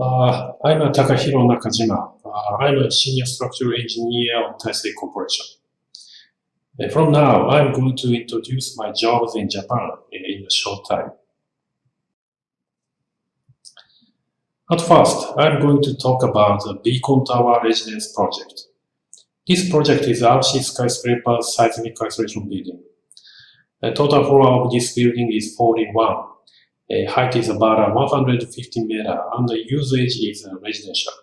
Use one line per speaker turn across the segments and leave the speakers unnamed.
I'm Takahiro Nakajima. I'm a senior structural engineer on Taisei Corporation. From now, I'm going to introduce my jobs in Japan in a short time. At first, I'm going to talk about the Beacon Tower Residence project. This project is RC Skyscraper seismic isolation building. The total floor of this building is 41. Height is about 150 meters and the usage is residential.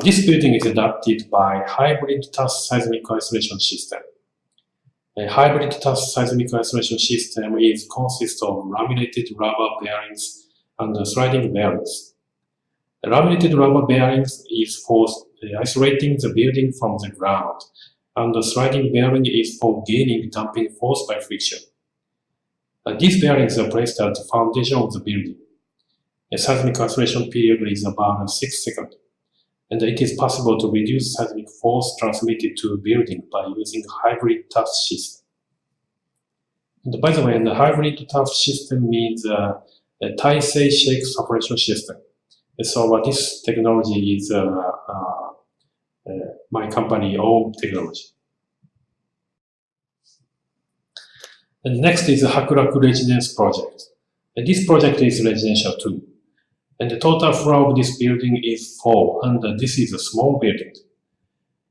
This building is adapted by hybrid truss seismic isolation system. A hybrid truss seismic isolation system consists of laminated rubber bearings and sliding bearings. The laminated rubber bearings is for isolating the building from the ground, and the sliding bearing is for gaining damping force by friction. These bearings are placed at the foundation of the building. The seismic isolation period is about 6 seconds, and it is possible to reduce seismic force transmitted to a building by using hybrid truss system. And by the way, the hybrid truss system means a Taisei shake separation system. So this technology is my company's own technology. And next is the Hakuraku Residence project. And this project is residential too. And the total floor of this building is 4, and this is a small building.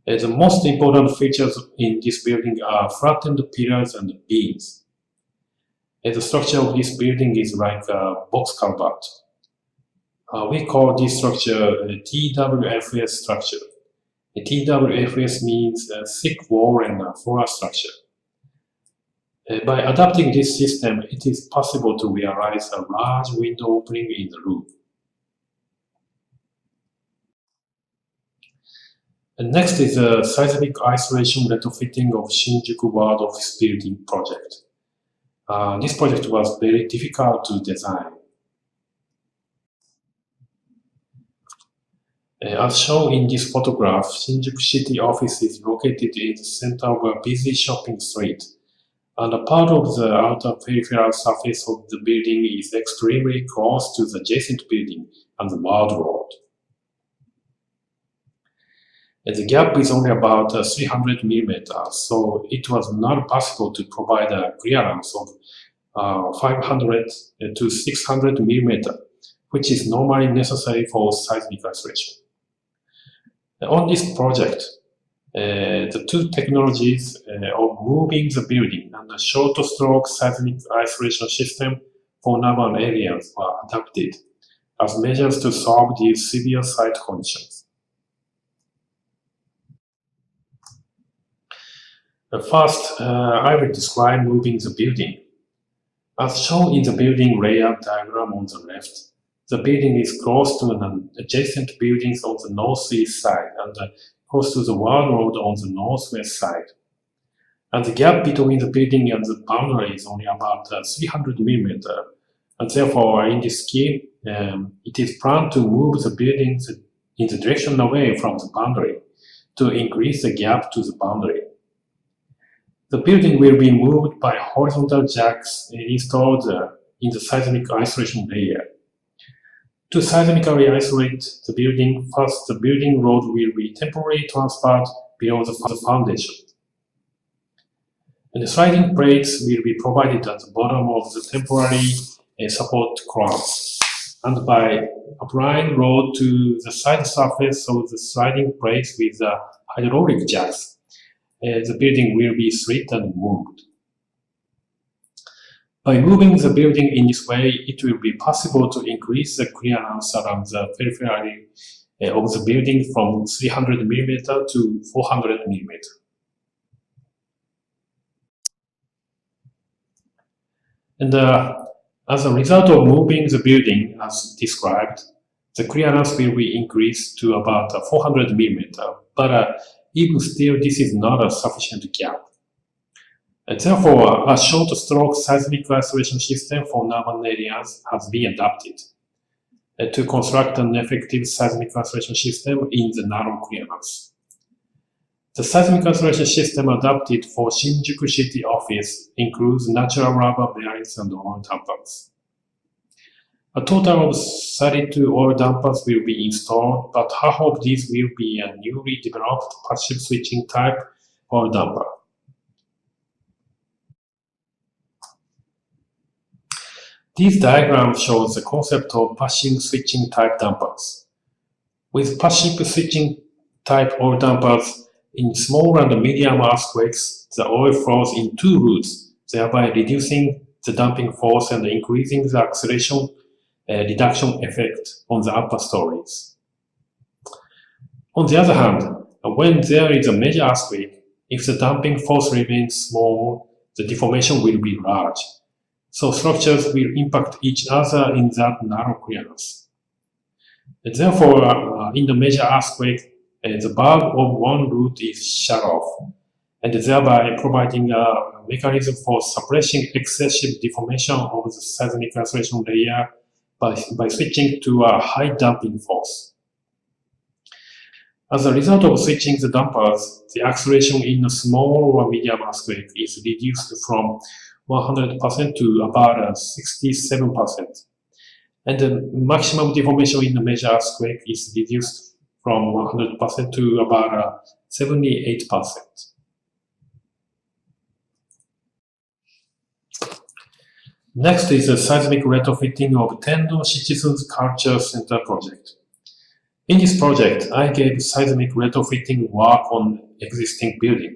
The most important features in this building are flattened pillars and beams. The structure of this building is like a box culvert. We call this structure a TWFS structure. A TWFS means a thick wall and a floor structure. By adapting this system, it is possible to realize a large window opening in the roof. And next is a seismic isolation retrofitting of Shinjuku World Office Building project. This project was very difficult to design. As shown in this photograph, Shinjuku City office is located in the center of a busy shopping street, and a part of the outer peripheral surface of the building is extremely close to the adjacent building and the World Road. The gap is only about 300 millimeters, so it was not possible to provide a clearance of 500 to 600 millimeters, which is normally necessary for seismic isolation. On this project, the two technologies of moving the building and the short stroke seismic isolation system for urban areas were adapted as measures to solve these severe site conditions. First, I will describe moving the building. As shown in the building layout diagram on the left, the building is close to an adjacent buildings on the northeast side and close to the World Road on the northwest side. And the gap between the building and the boundary is only about 300 millimeters. And therefore, in this scheme, it is planned to move the buildings in the direction away from the boundary to increase the gap to the boundary. The building will be moved by horizontal jacks installed in the seismic isolation layer. To seismically isolate the building, first the building road will be temporarily transferred below the foundation. And the sliding plates will be provided at the bottom of the temporary support columns. And by applying load to the side surface of the sliding plates with the hydraulic jacks, the building will be slid and moved. By moving the building in this way, it will be possible to increase the clearance around the periphery of the building from 300 mm to 400 mm. And as a result of moving the building as described, the clearance will be increased to about 400 mm, but even still this is not a sufficient gap. And therefore, a short stroke seismic isolation system for urban areas has been adapted to construct an effective seismic isolation system in the narrow clearance. The seismic isolation system adapted for Shinjuku City office includes natural rubber bearings and oil tampons. A total of 32 oil dampers will be installed, but half of these will be a newly developed passive switching type oil damper. This diagram shows the concept of passive switching type dampers. With passive switching type oil dampers, in small and medium earthquakes, the oil flows in two routes, thereby reducing the damping force and increasing the acceleration reduction effect on the upper stories. On the other hand, when there is a major earthquake, if the damping force remains small, the deformation will be large. So structures will impact each other in that narrow clearance. Therefore, in the major earthquake, the bulk of one root is shut off, and thereby providing a mechanism for suppressing excessive deformation of the seismic acceleration layer by switching to a high damping force. As a result of switching the dampers, the acceleration in a small or medium earthquake is reduced from 100% to about 67%. And the maximum deformation in the major earthquake is reduced from 100% to about 78%. Next is the seismic retrofitting of Tendo Shichizu's Culture Center project. In this project, I gave seismic retrofitting work on existing building,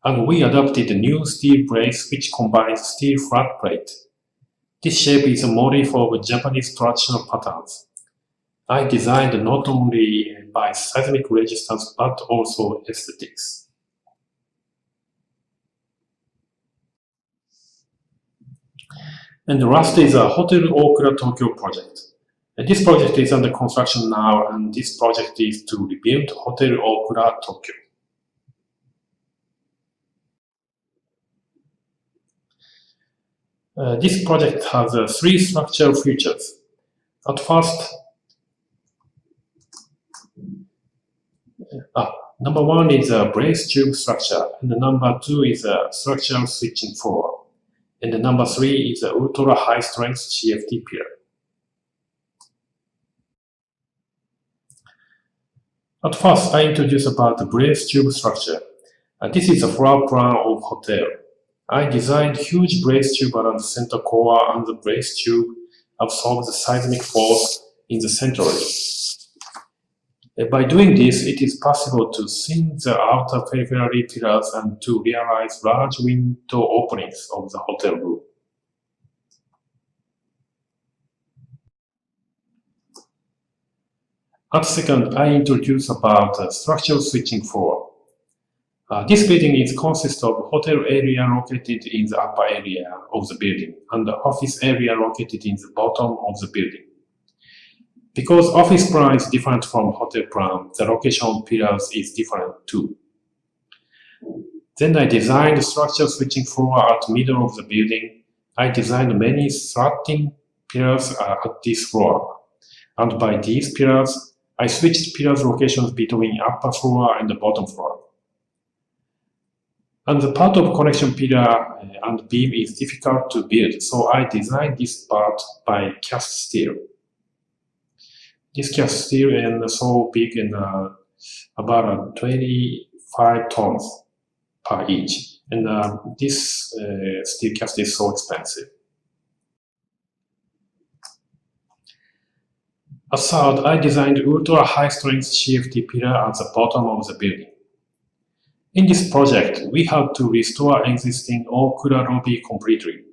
and we adopted a new steel brace which combines steel flat plate. This shape is a motif of Japanese traditional patterns. I designed not only by seismic resistance but also aesthetics. And the last is a Hotel Okura Tokyo project. This project is under construction now, and this project is to rebuild Hotel Okura Tokyo. This project has three structural features. At first, number one is a brace tube structure, and the number two is a structural switching floor, and the number three is an ultra high strength CFT pillar. At first, I introduce about the brace tube structure. This is a floor plan of hotel. I designed huge brace tube around the center core, and the brace tube absorbs the seismic force in the center. By doing this, it is possible to thin the outer periphery pillars and to realize large window openings of the hotel room. At second, I introduce about structural switching floor. This building consists of hotel area located in the upper area of the building and the office area located in the bottom of the building. Because office plan is different from hotel plan, the location of pillars is different too. Then I designed the structural switching floor at the middle of the building. I designed many slanting pillars at this floor, and by these pillars, I switched pillars locations between upper floor and the bottom floor. And the part of connection pillar and beam is difficult to build, so I designed this part by cast steel. This cast steel is so big and about 25 tons per each, and this steel cast is so expensive. As third, I designed ultra high strength CFT pillar at the bottom of the building. In this project, we had to restore existing Okura lobby completely.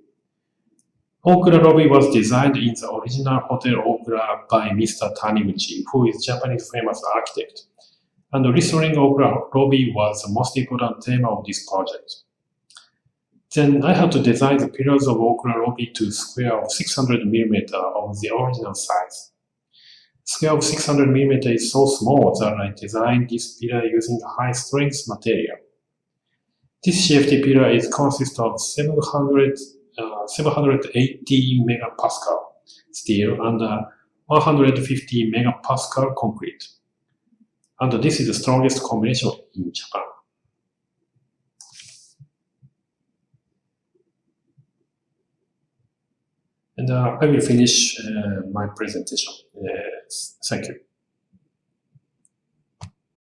Okura lobby was designed in the original Hotel Okura by Mr. Taniguchi, who is Japanese famous architect. And restoring Okura lobby was the most important theme of this project. Then I had to design the pillars of Okura lobby to square of 600 mm of the original size. Scale of 600 mm is so small that I designed this pillar using high-strength material. This CFT pillar consists of 780 megapascal steel and 150 megapascal concrete. And this is the strongest combination in Japan. And I will finish my presentation. Thank you.